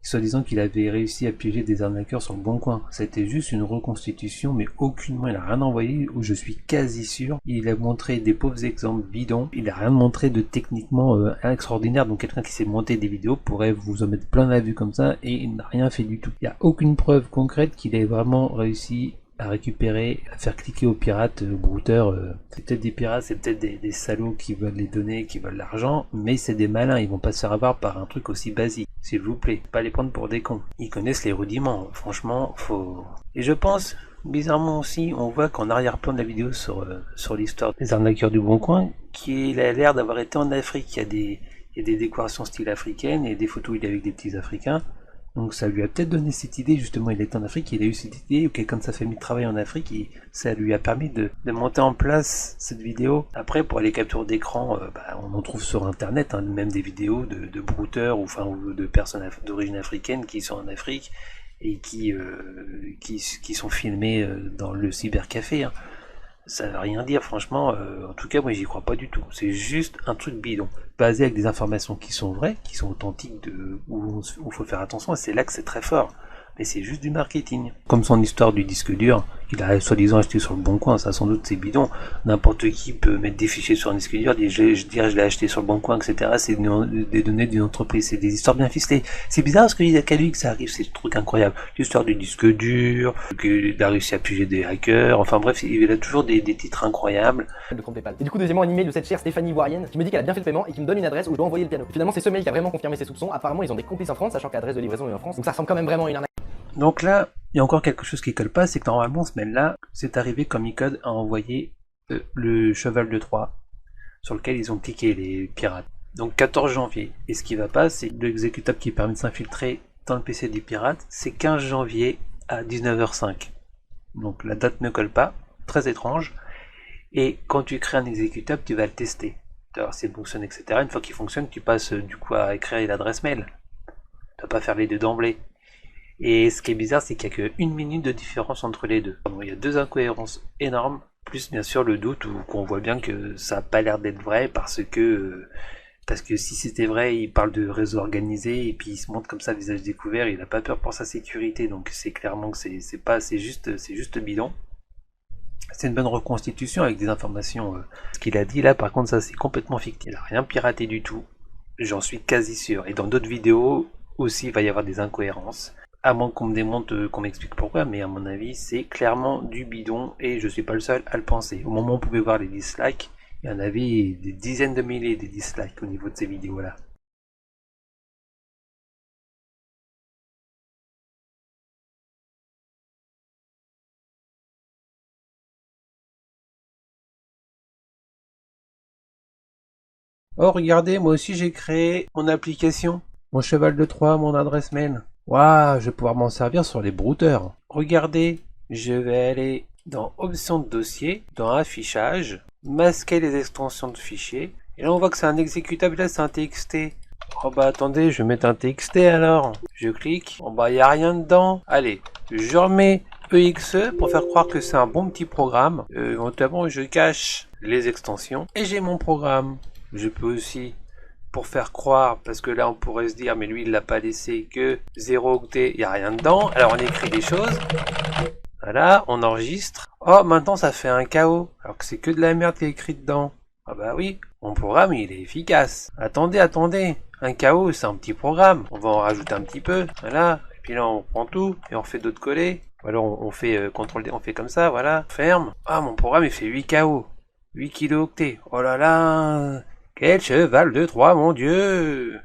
soi-disant qu'il avait réussi à piéger des arnaqueurs sur le bon coin. C'était juste une reconstitution, mais aucunement, il a rien envoyé, où je suis quasi sûr. Il a montré des pauvres exemples bidons, il a rien montré de techniquement extraordinaire, donc quelqu'un qui s'est monté des vidéos pourrait vous en mettre plein la vue comme ça, et il n'a rien fait du tout. Il n'y a aucune preuve concrète qu'il ait vraiment réussi à récupérer, à faire cliquer aux pirates, aux brouteurs. C'est peut-être des pirates, c'est peut-être des salauds qui veulent les donner, qui veulent l'argent, mais c'est des malins, ils vont pas se faire avoir par un truc aussi basique. S'il vous plaît, pas les prendre pour des cons. Ils connaissent les rudiments, franchement, faut... Et je pense, bizarrement aussi, on voit qu'en arrière-plan de la vidéo sur l'histoire des arnaqueurs du Bon Coin, qu'il a l'air d'avoir été en Afrique. Il y a des décorations style africaine et des photos où il est avec des petits Africains. Donc ça lui a peut-être donné cette idée, justement, il est en Afrique, il a eu cette idée, ou quelqu'un de sa famille travaille en Afrique, et ça lui a permis de monter en place cette vidéo. Après, pour les captures d'écran, on en trouve sur internet, hein, même des vidéos de brouteurs, ou de personnes d'origine africaine qui sont en Afrique, et qui sont filmées dans le cybercafé, hein. Ça veut rien dire, franchement, en tout cas moi j'y crois pas du tout, c'est juste un truc bidon, basé avec des informations qui sont vraies, qui sont authentiques, où faut faire attention, et c'est là que c'est très fort, mais c'est juste du marketing. Comme son histoire du disque dur, qu'il a soi-disant acheté sur le Bon Coin, ça sans doute c'est bidon, n'importe qui peut mettre des fichiers sur un disque dur, dire je l'ai acheté sur le Bon Coin, etc. C'est des données d'une entreprise, c'est des histoires bien ficelées. C'est bizarre parce qu'il y a qu'à lui que ça arrive, c'est ce truc incroyable. L'histoire du disque dur, qu'il a réussi à piéger des hackers, enfin bref, il a toujours des titres incroyables. De compte PayPal. Et du coup, deuxièmement, un email de cette chère Stéphanie Voirienne qui me dit qu'elle a bien fait le paiement et qui me donne une adresse où je dois envoyer le piano. Finalement, c'est ce mail qui a vraiment confirmé ses soupçons. Apparemment, ils ont des complices en France, sachant que l'adresse de livraison est en France. Donc ça ressemble quand même vraiment à une arnaque. Donc là, il y a encore quelque chose qui colle pas, c'est que normalement, ce mail-là, c'est arrivé comme Icode a envoyé le cheval de Troie, sur lequel ils ont cliqué les pirates. Donc 14 janvier. Et ce qui va pas, c'est l'exécutable qui permet de s'infiltrer dans le PC des pirates, c'est 15 janvier à 19h05. Donc la date ne colle pas, très étrange. Et quand tu crées un exécutable, tu vas le tester. Alors s'il fonctionne, etc. Une fois qu'il fonctionne, tu passes du coup à écrire l'adresse mail. Tu vas pas faire les deux d'emblée. Et ce qui est bizarre, c'est qu'il n'y a qu'une minute de différence entre les deux. Il y a deux incohérences énormes, plus bien sûr le doute où qu'on voit bien que ça n'a pas l'air d'être vrai parce que si c'était vrai, il parle de réseau organisé et puis il se montre comme ça visage découvert, il n'a pas peur pour sa sécurité, donc c'est clairement que c'est juste bidon. C'est une bonne reconstitution avec des informations. Ce qu'il a dit là, par contre, ça c'est complètement fictif. Il n'a rien piraté du tout, j'en suis quasi sûr. Et dans d'autres vidéos aussi, il va y avoir des incohérences. À moins qu'on me démonte, qu'on m'explique pourquoi, mais à mon avis, c'est clairement du bidon et je suis pas le seul à le penser. Au moment où on pouvait voir les dislikes, il y en avait des dizaines de milliers de dislikes au niveau de ces vidéos-là. Oh, regardez, moi aussi j'ai créé mon application, mon cheval de Troie, mon adresse mail. Waouh, je vais pouvoir m'en servir sur les brouteurs. Regardez, je vais aller dans Options de dossier, dans Affichage, masquer les extensions de fichiers. Et là on voit que c'est un exécutable, là c'est un TXT. Oh bah attendez, je vais mettre un TXT alors. Je clique, oh bah y a rien dedans. Allez, je remets EXE pour faire croire que c'est un bon petit programme. Notamment je cache les extensions et j'ai mon programme. Je peux aussi, pour faire croire, parce que là on pourrait se dire mais lui il l'a pas laissé que 0 octet, il n'y a rien dedans, alors on écrit des choses, voilà, on enregistre, oh maintenant ça fait un KO, alors que c'est que de la merde qui est écrit dedans. Ah bah oui, mon programme il est efficace. Attendez, un KO c'est un petit programme, on va en rajouter un petit peu, voilà, et puis là on prend tout, et on fait d'autres collés, ou alors on fait CTRL-D, on fait comme ça, voilà, ferme, ah mon programme il fait 8 KO, 8 kilooctets, oh là là, quel cheval de Troie, mon Dieu!